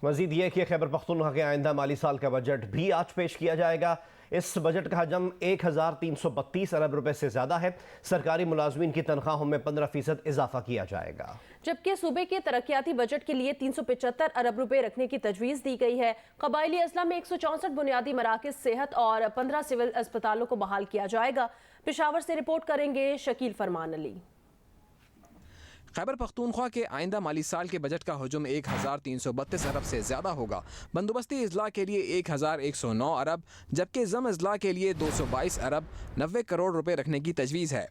मजीद ये कि खैबर पख्तूनख्वा के आइंदा माली साल का बजट भी आज पेश किया जाएगा। इस बजट का हजम 1332 अरब रुपए से ज़्यादा है। सरकारी मुलाजमीन की तनख्वाहों में 15% इजाफा किया जाएगा, जबकि सूबे के तरक्याती बजट के लिए 375 अरब रुपए रखने की तजवीज़ दी गई है। कबायली अजला में 164 बुनियादी मराकज़ सेहत और 15 सिविल अस्पतालों को बहाल किया जाएगा। पेशावर से रिपोर्ट करेंगे शकील फरमान अली। खैबर पख्तूनख्वा के आइंदा माली साल के बजट का हजम 1332 अरब से ज़्यादा होगा। बंदोबस्ती अजला के लिए 1109 अरब, जबकि ज़म अजला के लिए 222 अरब 90 करोड़ रुपए रखने की तजवीज़ है।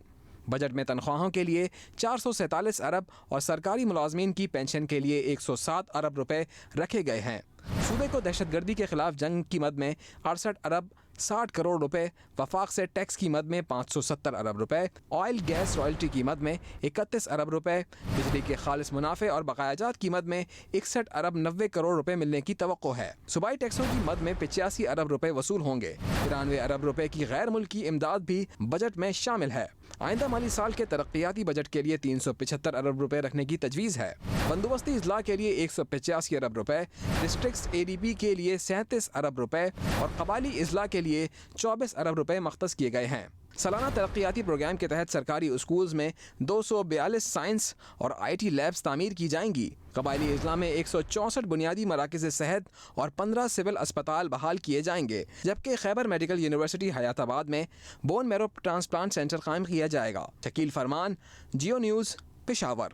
बजट में तनख्वाहों के लिए 447 अरब और सरकारी मुलाजमीन की पेंशन के लिए 107 अरब रुपए रखे गए हैं। सूबे को दहशतगर्दी के खिलाफ जंग की मद में 68 अरब 60 करोड़ रुपए, वफाक से टैक्स की मद में 570 अरब रुपए, ऑयल गैस रॉयल्टी की मद में 31 अरब रुपए, बिजली के खालिस मुनाफे और बकायाजात की मद में 61 अरब 90 करोड़ रुपए मिलने की तवक्को है। सूबाई टैक्सों की मद में 85 अरब रुपए वसूल होंगे। 93 अरब रुपए की गैर मुल्की इमदाद भी बजट में शामिल है। आइंदा माली साल के तरक्याती बजट के लिए 375 अरब रुपए रखने की तजवीज़ है। बंदोबस्ती अजला के लिए 185 अरब रुपए, डिस्ट्रिक्ट ADB के लिए 37 अरब रुपए और कबायली अजला के लिए 24 अरब रुपए मख्तस किए गए हैं। सालाना तरक्याती प्रोग्राम के तहत सरकारी स्कूल्स में 242 साइंस और IT लैब्स तामीर की जाएंगी। कबायली अजला में 164 बुनियादी मराकज़ सेहत और 15 सिविल अस्पताल बहाल किए जाएंगे, जबकि खैबर मेडिकल यूनिवर्सिटी हयाताबाद में बोन मैरो ट्रांसप्लांट सेंटर कायम किया जाएगा। शकील फरमान, जियो न्यूज़, पेशावर।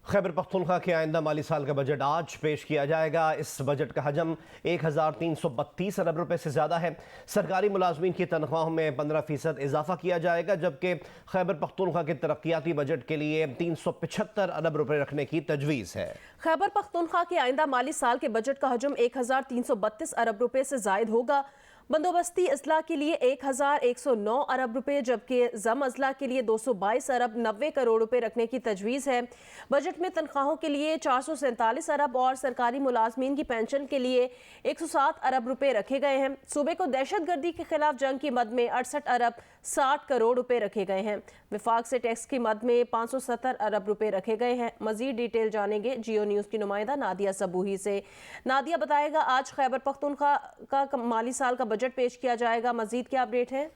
खैबर पख्तूनख्वा के आइंदा माली साल का बजट आज पेश किया जाएगा। इस बजट का हजम 1332 अरब रुपए से ज़्यादा है। सरकारी मुलाजमीन की तनख्वाहों में 15% इजाफा किया जाएगा, जबकि खैबर पख्तूनख्वा के तरक्याती बजट के लिए 375 अरब रुपए रखने की तजवीज़ है। खैबर पख्तूनख्वा के आइंदा माली साल के बजट का हजम 1332 अरब रुपए से जायद होगा। बंदोबस्ती अजला के लिए 1109 अरब रुपए, जबकि जम अजला के लिए 222 अरब 90 करोड़ रुपए रखने की तजवीज़ है। बजट में तनख्वाहों के लिए 447 अरब और सरकारी मुलाजमीन की पेंशन के लिए 107 अरब रुपए रखे गए हैं। सूबे को दहशतगर्दी के खिलाफ जंग की मद में 68 अरब 60 करोड़ रुपए रखे गए हैं। विफाक से टैक्स की मद में 570 अरब रुपए रखे गए हैं। मजीद डिटेल जानेंगे जियो न्यूज़ की नुमाइंदा नादिया सबूही से। नादिया, बताएगा आज खैबर पख्तूनख्वा का माली साल का बजट पेश किया जाएगा, मजीद क्या अपडेट है?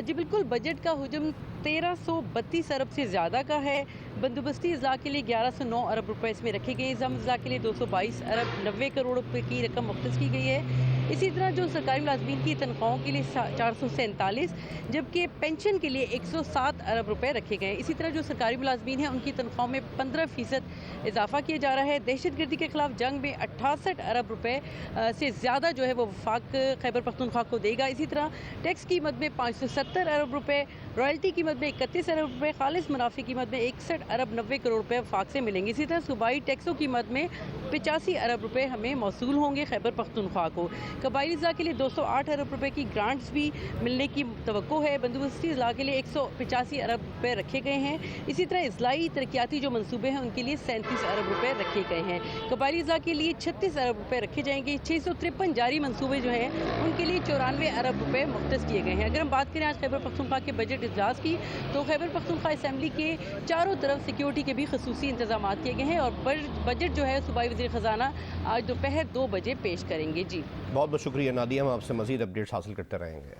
जी बिल्कुल, बजट का हुजम 1332 अरब से ज़्यादा का है। बंदोबस्ती अजला के लिए 1109 अरब रुपए इसमें रखे गए। जम अजला के लिए 222 अरब 90 करोड़ रुपए की रकम मुख्तस की गई है। इसी तरह जो सरकारी मुलाजमीन की तनख्वाहों के लिए 447, जबकि पेंशन के लिए 107 अरब रुपए रखे गए। इसी तरह जो सरकारी मुलाजमीन हैं उनकी तनख्वाहों में 15% इजाफा किया जा रहा है। दहशतगर्दी के खिलाफ जंग में 68 अरब रुपए से ज़्यादा जो है वो वफाक खैबर पख्तूनख्वा को देगा। इसी तरह टैक्स की मद में 570 अरब रुपए, रॉयल्टी की मद में 31 अरब रुपए, खालिस मुनाफे की मद में 61 अरब 90 करोड़ रुपए वफाक से मिलेंगे। इसी तरह सूबाई टैक्सों की मद में 85 अरब रुपए हमें मौसूल होंगे खैबर पख्तूनख्वा को। कबायली अजला के लिए 208 अरब रुपए की ग्रांट्स भी मिलने की तवक्को है। बंदोबस्ती अजला के लिए 185 अरब रुपए रखे गए हैं। इसी तरह इजलाई तरक्याती जो मनसूबे हैं उनके लिए 37 अरब रुपए रखे गए हैं। कबायली अजला के लिए 36 अरब रुपए रखे जाएंगे। 653 जारी मनसूबे जो हैं उनके लिए 94 अरब रुपए मुख्तस किए गए हैं। अगर हम बात करें आज खैबर पख्तूनख्वा के बजट इजलास की, तो खैबर पख्तूनख्वा असम्बली के चारों तरफ सिक्योरिटी के भी खसूसी इंतजाम किए गए हैं और बजट जो है सूबाई वज़ीर ख़जाना आज दोपहर 2 बजे पेश करेंगे। जी बहुत बहुत शुक्रिया नादिया, हम आपसे मज़ीद अपडेट्स हासिल करते रहेंगे।